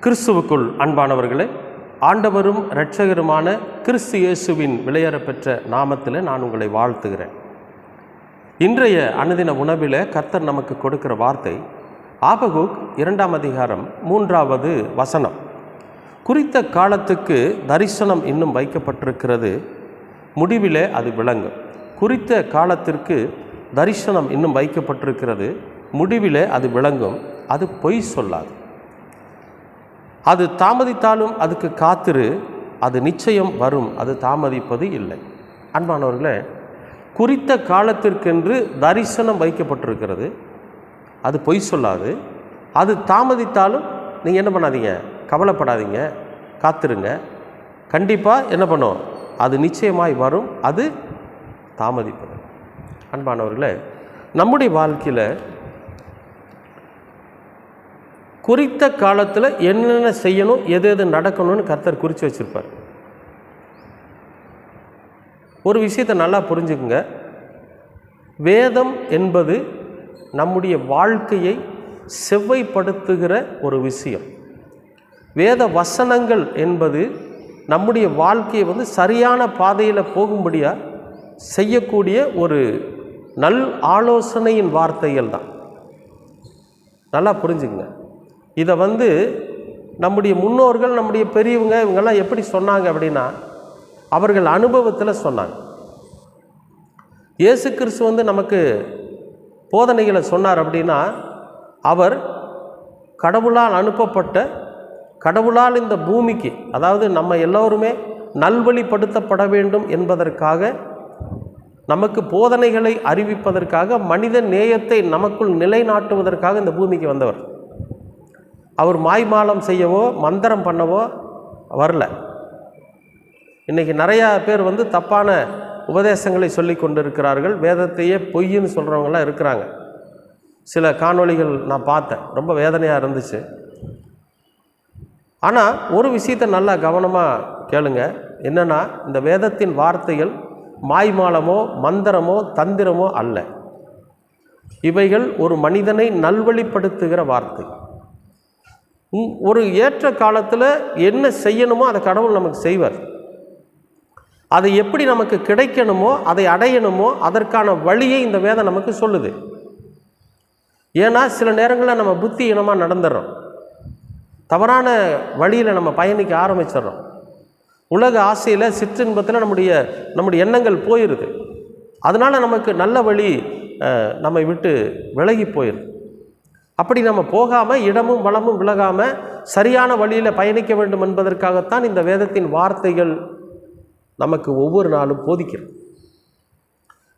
கிறிஸ்துவுக்குள் அன்பானவர்களே, ஆண்டவரும் இரட்சகருமான கிறிஸ்து இயேசுவின் விலையேறப்பெற்ற நாமத்தில் நான் உங்களை வாழ்த்துகிறேன். இன்றைய அனுதின உணவில் கர்த்தர் நமக்கு கொடுக்கிற வார்த்தை ஆபகுக் 2ஆம் அதிகாரம் 3வது வசனம். குறித்த காலத்துக்கு தரிசனம் இன்னும் வைக்கப்பட்டிருக்கிறது, முடிவிலே அது விளங்கும். குறித்த காலத்திற்கு தரிசனம் இன்னும் வைக்கப்பட்டிருக்கிறது, முடிவிலே அது விளங்கும். அது பொய் சொல்லாது. அது தாமதித்தாலும் அதுக்கு காத்திரு, அது நிச்சயம் வரும், அது தாமதிப்பது இல்லை. அன்பானவர்களே, குறித்த காலத்திற்கென்று தரிசனம் வைக்கப்பட்டிருக்கிறது, அது பொய் சொல்லாது. அது தாமதித்தாலும் நீங்கள் என்ன பண்ணாதீங்க, கவலைப்படாதீங்க, காத்திருங்க. கண்டிப்பாக என்ன பண்ணும், அது நிச்சயமாய் வரும், அது தாமதிப்பது. அன்பானவர்களே, நம்முடைய வாழ்க்கையில் குறித்த காலத்தில் என்னென்ன செய்யணும், எது எது நடக்கணும்னு கர்த்தர் குறித்து வச்சுருப்பார். ஒரு விஷயத்தை நல்லா புரிஞ்சுக்குங்க. வேதம் என்பது நம்முடைய வாழ்க்கையை செவ்வைப்படுத்துகிற ஒரு விஷயம். வேத வசனங்கள் என்பது நம்முடைய வாழ்க்கையை சரியான பாதையில் போகும்படியாக செய்யக்கூடிய ஒரு நல் ஆலோசனையின் வார்த்தைகள் தான். நல்லா புரிஞ்சுக்குங்க. இதை நம்முடைய முன்னோர்கள், நம்முடைய பெரியவங்க, இவங்கெல்லாம் எப்படி சொன்னாங்க அப்படின்னா, அவர்கள் அனுபவத்தில் சொன்னாங்க. இயேசு கிறிஸ்து நமக்கு போதனைகளை சொன்னார் அப்படின்னா, அவர் கடவுளால் அனுப்பப்பட்ட, கடவுளால் இந்த பூமிக்கு, அதாவது நம்ம எல்லோருமே நல்வழிப்படுத்தப்பட வேண்டும் என்பதற்காக, நமக்கு போதனைகளை அறிவிப்பதற்காக, மனித நேயத்தை நமக்குள் நிலைநாட்டுவதற்காக இந்த பூமிக்கு வந்தவர். அவர் மாய்மாலம் செய்யவோ மந்திரம் பண்ணவோ வரல. இன்றைக்கி நிறையா பேர் தப்பான உபதேசங்களை சொல்லி கொண்டு இருக்கிறார்கள். வேதத்தையே பொய்ன்னு சொல்கிறவங்களாம் இருக்கிறாங்க. சில காணொளிகள் நான் பார்த்தேன், ரொம்ப வேதனையாக இருந்துச்சு. ஆனால் ஒரு விஷயத்தை நல்லா கவனமாக கேளுங்க. என்னென்னா, இந்த வேதத்தின் வார்த்தைகள் மாய்மாலமோ மந்திரமோ தந்திரமோ அல்ல. இவைகள் ஒரு மனிதனை நல்வழிப்படுத்துகிற வார்த்தை. ஒரு ஏற்ற காலத்தில் என்ன செய்யணுமோ அதை கடவுள் நமக்கு செய்வார். அதை எப்படி நமக்கு கிடைக்கணுமோ, அதை அடையணுமோ, அதற்கான வழியை இந்த வேதம் நமக்கு சொல்லுது. ஏன்னா சில நேரங்களில் நம்ம புத்தி இனமாக நடந்துடுறோம், தவறான வழியில் நம்ம பயணிக்க ஆரம்பிச்சிடறோம். உலக ஆசையில், சிற்றின்பத்தில் நம்முடைய எண்ணங்கள் போயிடுது. அதனால் நமக்கு நல்ல வழி நம்மை விட்டு விலகி போயிடுது. அப்படி நம்ம போகாமல், இடமும் வளமும் விலகாமல் சரியான வழியில் பயணிக்க வேண்டும் என்பதற்காகத்தான் இந்த வேதத்தின் வார்த்தைகள் நமக்கு ஒவ்வொரு நாளும் போதிக்கிறது.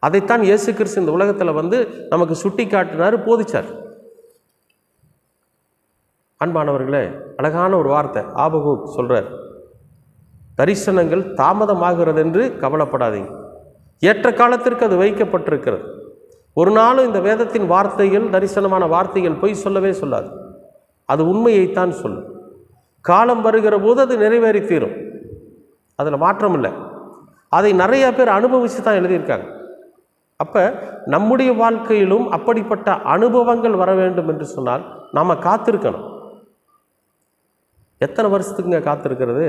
அதைத்தான் இயேசு கிறிஸ்து இந்த உலகத்தில் நமக்கு சுட்டி காட்டினார், போதிச்சார். அன்பானவர்களே, அழகான ஒரு வார்த்தை ஆபகுக் சொல்கிறார், தரிசனங்கள் தாமதமாகிறது என்று கவலைப்படாதீங்க. ஏற்ற காலத்திற்கு அது வைக்கப்பட்டிருக்கிறது. ஒரு நாளும் இந்த வேதத்தின் வார்த்தைகள், தரிசனமான வார்த்தைகள் பொய் சொல்லவே சொல்லாது. அது உண்மையைத்தான் சொல்லும். காலம் வருகிற போது அது நிறைவேறி தீரும், அதில் மாற்றம் இல்லை. அதை நிறைய பேர் அனுபவித்து தான் எழுதியிருக்காங்க. அப்போ நம்முடைய வாழ்க்கையிலும் அப்படிப்பட்ட அனுபவங்கள் வர வேண்டும் என்று சொன்னால் நாம் காத்திருக்கணும். எத்தனை வருஷத்துக்குங்க காத்திருக்கிறது?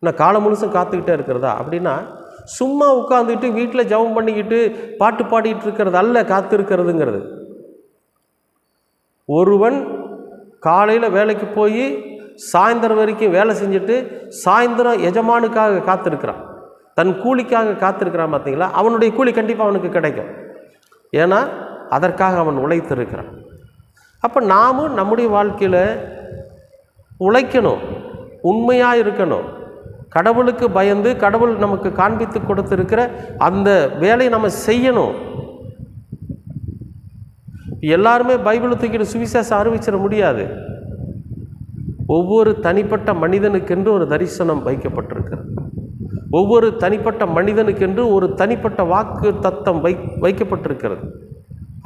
இன்னும் காலம் முழுசும் காத்துக்கிட்டே இருக்கிறதா? அப்படின்னா சும்மா உட்காந்துக்கிட்டு வீட்டில் ஜெபம் பண்ணிக்கிட்டு பாட்டு பாடிட்டு இருக்கிறது அல்ல காத்திருக்கிறதுங்கிறது. ஒருவன் காலையில் வேலைக்கு போய் சாயந்தரம் வரைக்கும் வேலை செஞ்சுட்டு சாயந்தரம் எஜமானுக்காக காத்திருக்கிறான், தன் கூலிக்காக காத்திருக்கிறான். பார்த்தீங்களா? அவனுடைய கூலி கண்டிப்பாக அவனுக்கு கிடைக்கும். ஏன்னா அதற்காக அவன் உழைத்திருக்கிறான். அப்போ நாமும் நம்முடைய வாழ்க்கையில் உழைக்கணும், உண்மையாக இருக்கணும், கடவுளுக்கு பயந்து, கடவுள் நமக்கு காண்பித்து கொடுத்திருக்கிற அந்த வேலையை நம்ம செய்யணும். எல்லாருமே பைபிளை தூக்கிட்டு சுவிசேஷம் அறிவிச்சிட முடியாது. ஒவ்வொரு தனிப்பட்ட மனிதனுக்கென்று ஒரு தரிசனம் வைக்கப்பட்டிருக்கிறது. ஒவ்வொரு தனிப்பட்ட மனிதனுக்கென்று ஒரு தனிப்பட்ட வாக்கு தத்தம் வைக்கப்பட்டிருக்கிறது.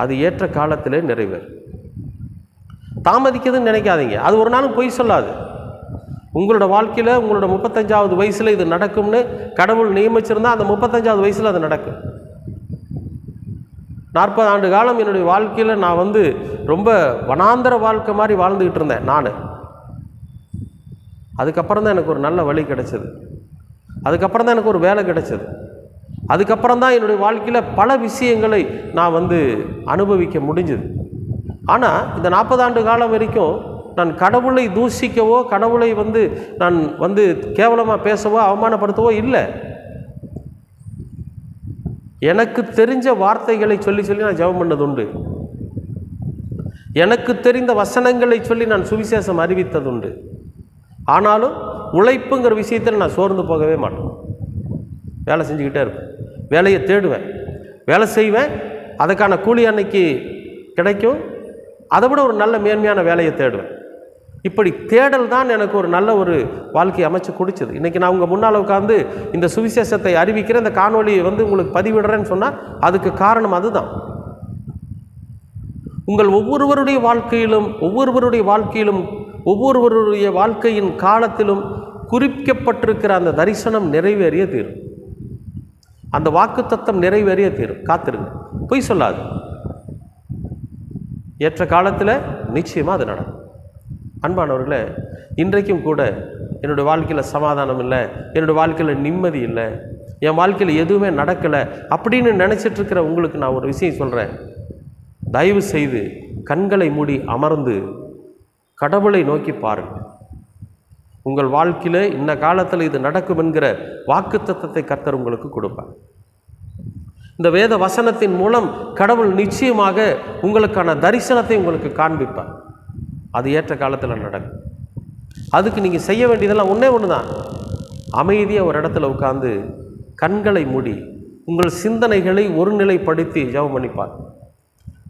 அது ஏற்ற காலத்திலே நிறைவேறும். தாமதிக்குதுன்னு நினைக்காதீங்க. அது ஒரு நாளும் பொய் சொல்லாது. உங்களோட வாழ்க்கையில் உங்களோட 35வது வயசில் இது நடக்கும்னு கடவுள் நியமிச்சிருந்தால் அந்த 35வது வயசில் அது நடக்கும். 40 ஆண்டு காலம் என்னுடைய வாழ்க்கையில் நான் ரொம்ப வனாந்தர வாழ்க்கை மாதிரி வாழ்ந்துக்கிட்டு இருந்தேன். நான் அதுக்கப்புறம் தான் எனக்கு ஒரு நல்ல வழி கிடைச்சது. அதுக்கப்புறம் தான் எனக்கு ஒரு வேலை கிடைச்சது. அதுக்கப்புறம் தான் என்னுடைய வாழ்க்கையில் பல விஷயங்களை நான் அனுபவிக்க முடிஞ்சுது. ஆனால் இந்த 40 ஆண்டு காலம் வரைக்கும் நான் கடவுளை தூஷிக்கவோ, கடவுளை நான் கேவலமாக பேசவோ, அவமானப்படுத்தவோ இல்லை. எனக்கு தெரிஞ்ச வார்த்தைகளை சொல்லி நான் ஜெபம் பண்ணது உண்டு. எனக்கு தெரிந்த வசனங்களை சொல்லி நான் சுவிசேஷம் அறிவித்தது உண்டு. ஆனாலும் உழைப்புங்கிற விஷயத்தில் நான் சோர்ந்து போகவே மாட்டேன். வேலை செஞ்சுக்கிட்டே இருப்பேன், வேலையை தேடுவேன், வேலை செய்வேன், அதுக்கான கூலி அன்னைக்கு கிடைக்கும், அதை விட ஒரு நல்ல மேன்மையான வேலையை தேடுவேன். இப்படி தேடல் தான் எனக்கு ஒரு நல்ல ஒரு வாழ்க்கையை அமைச்சு குடிச்சது. இன்றைக்கி நான் உங்கள் முன்னால் உட்காந்து இந்த சுவிசேஷத்தை அறிவிக்கிறேன், இந்த காணொலியை உங்களுக்கு பதிவிடுறேன்னு சொன்னால் அதுக்கு காரணம் அதுதான். உங்கள் ஒவ்வொருவருடைய வாழ்க்கையின் காலத்திலும் குறிக்கப்பட்டிருக்கிற அந்த தரிசனம் நிறைவேறிய தீரும். அந்த வாக்குத்தத்தம் நிறைவேறிய தீரும். காத்திருங்க, பொய் சொல்லாது. ஏற்ற காலத்தில் நிச்சயமாக அது நடக்கும். அன்பானவர்களே, இன்றைக்கும் கூட என்னுடைய வாழ்க்கையில் சமாதானம் இல்லை, என்னுடைய வாழ்க்கையில் நிம்மதி இல்லை, என் வாழ்க்கையில் எதுவுமே நடக்கலை அப்படின்னு நினச்சிட்ருக்கிற உங்களுக்கு நான் ஒரு விஷயம் சொல்கிறேன். தயவு செய்து கண்களை மூடி அமர்ந்து கடவுளை நோக்கி பாருங்கள். உங்கள் வாழ்க்கையில் இந்த காலத்தில் இது நடக்கும் என்கிற வாக்குத்தத்தத்தை கர்த்தர் உங்களுக்கு கொடுப்பார். இந்த வேத வசனத்தின் மூலம் கடவுள் நிச்சயமாக உங்களுக்கான தரிசனத்தை உங்களுக்கு காண்பிப்பார். அது ஏற்ற காலத்தில் நடக்கும். அதுக்கு நீங்கள் செய்ய வேண்டியதெல்லாம் ஒன்று தான். அமைதியாக ஒரு இடத்துல உட்கார்ந்து கண்களை மூடி உங்கள் சிந்தனைகளை ஒருநிலைப்படுத்தி ஜெபம் பண்ணிப்பார்.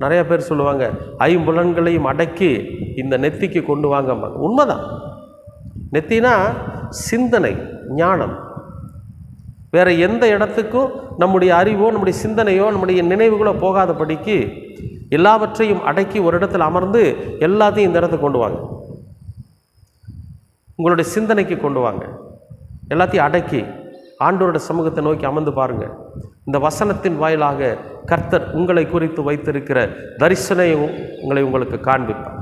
நிறைய பேர் சொல்லுவாங்க, ஐம்புலன்களையும் அடக்கி இந்த நெத்திக்கு கொண்டு வாங்க. உண்மைதான். நெத்தினா சிந்தனை, ஞானம். வேறு எந்த இடத்துக்கும் நம்முடைய அறிவோ, நம்முடைய சிந்தனையோ, நம்முடைய நினைவுகளோ போகாதபடிக்கு எல்லாவற்றையும் அடக்கி ஒரு இடத்துல அமர்ந்து எல்லாத்தையும் இந்த இடத்துக்கு கொண்டு வாங்க. உங்களுடைய சிந்தனைக்கு கொண்டு வாங்க. எல்லாத்தையும் அடக்கி ஆண்டவருடைய சமூகத்தை நோக்கி அமர்ந்து பாருங்கள். இந்த வசனத்தின் வாயிலாக கர்த்தர் உங்களை குறித்து வைத்திருக்கிற தரிசனையும் உங்களுக்கு காண்பிப்பார்.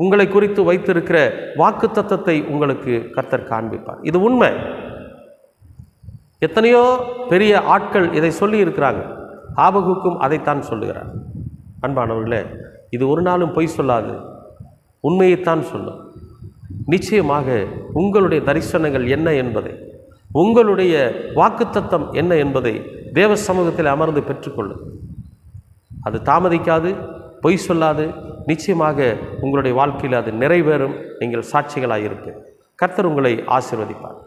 உங்களை குறித்து வைத்திருக்கிற வாக்குத்தத்தத்தை உங்களுக்கு கர்த்தர் காண்பிப்பார். இது உண்மை. எத்தனையோ பெரிய ஆட்கள் இதை சொல்லி இருக்கிறாங்க. ஆபகுக்கும் அதைத்தான் சொல்லுகிறார். அன்பானவர்களே, இது ஒரு நாளும் பொய் சொல்லாது, உண்மையைத்தான் சொல்லும். நிச்சயமாக உங்களுடைய தரிசனங்கள் என்ன என்பதை, உங்களுடைய வாக்குத்தத்தம் என்ன என்பதை தேவ சமூகத்தில் அமர்ந்து பெற்றுக்கொள்ளும். அது தாமதிக்காது, பொய் சொல்லாது. நிச்சயமாக உங்களுடைய வாழ்க்கையில் அது நிறைவேறும். நீங்கள் சாட்சிகளாக இருக்கு. கர்த்தர் உங்களை ஆசீர்வதிப்பார்.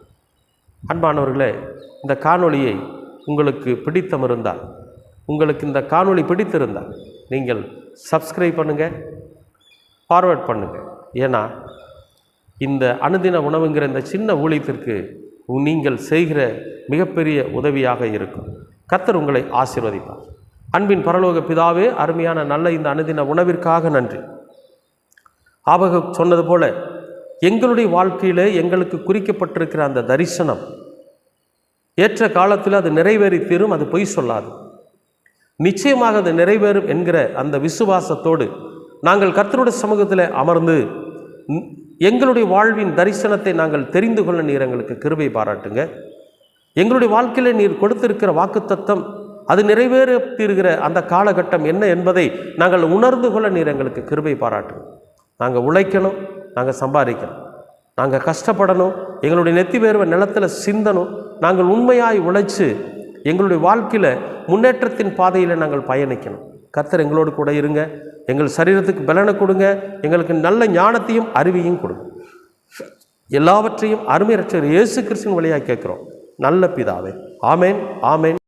அன்பானவர்களே, இந்த காணொளியை உங்களுக்கு பிடித்தமிருந்தால், உங்களுக்கு இந்த காணொளி பிடித்திருந்தால் நீங்கள் சப்ஸ்கிரைப் பண்ணுங்கள், ஃபார்வர்ட் பண்ணுங்கள். ஏன்னா இந்த அனுதின உணவுங்கிற இந்த சின்ன ஊழியத்திற்கு நீங்கள் செய்கிற மிகப்பெரிய உதவியாக இருக்கும். கர்த்தர் உங்களை ஆசீர்வதிப்பார். அன்பின் பரலோக பிதாவே, அருமையான நல்ல இந்த அனுதின உணவிற்காக நன்றி. ஆபகு சொன்னது போல எங்களுடைய வாழ்க்கையில் எங்களுக்கு குறிக்கப்பட்டிருக்கிற அந்த தரிசனம் ஏற்ற காலத்தில் அது நிறைவேறி தீரும். அது பொய் சொல்லாது. நிச்சயமாக அது நிறைவேறும் என்கிற அந்த விசுவாசத்தோடு நாங்கள் கர்த்தருடைய சமூகத்தில் அமர்ந்து எங்களுடைய வாழ்வின் தரிசனத்தை நாங்கள் தெரிந்து கொள்ள நீர் எங்களுக்கு கிருபை பாராட்டுங்க. எங்களுடைய வாழ்க்கையில் நீர் கொடுத்திருக்கிற வாக்குத்தத்தம் அது நிறைவேறுகிற அந்த காலகட்டம் என்ன என்பதை நாங்கள் உணர்ந்து கொள்ள நீர் எங்களுக்கு கிருபை பாராட்டுங்க. நாங்கள் உழைக்கணும், நாங்கள் சம்பாதிக்கணும், நாங்கள் கஷ்டப்படணும், எங்களுடைய நெத்தி வேர்வை நிலத்தில் சிந்தணும். நாங்கள் உண்மையாய் உழைச்சு எங்களுடைய வாழ்க்கையில் முன்னேற்றத்தின் பாதையில் நாங்கள் பயணிக்கணும். கர்த்தர் எங்களோடு கூட இருங்க. எங்கள் சரீரத்துக்கு பலனை கொடுங்க. எங்களுக்கு நல்ல ஞானத்தையும் அறிவையும் கொடுங்க. எல்லாவற்றையும் அருமை இரட்சகர் இயேசு கிறிஸ்துவின் வழியாக கேட்குறோம் நல்ல பிதாவே. ஆமேன், ஆமேன்.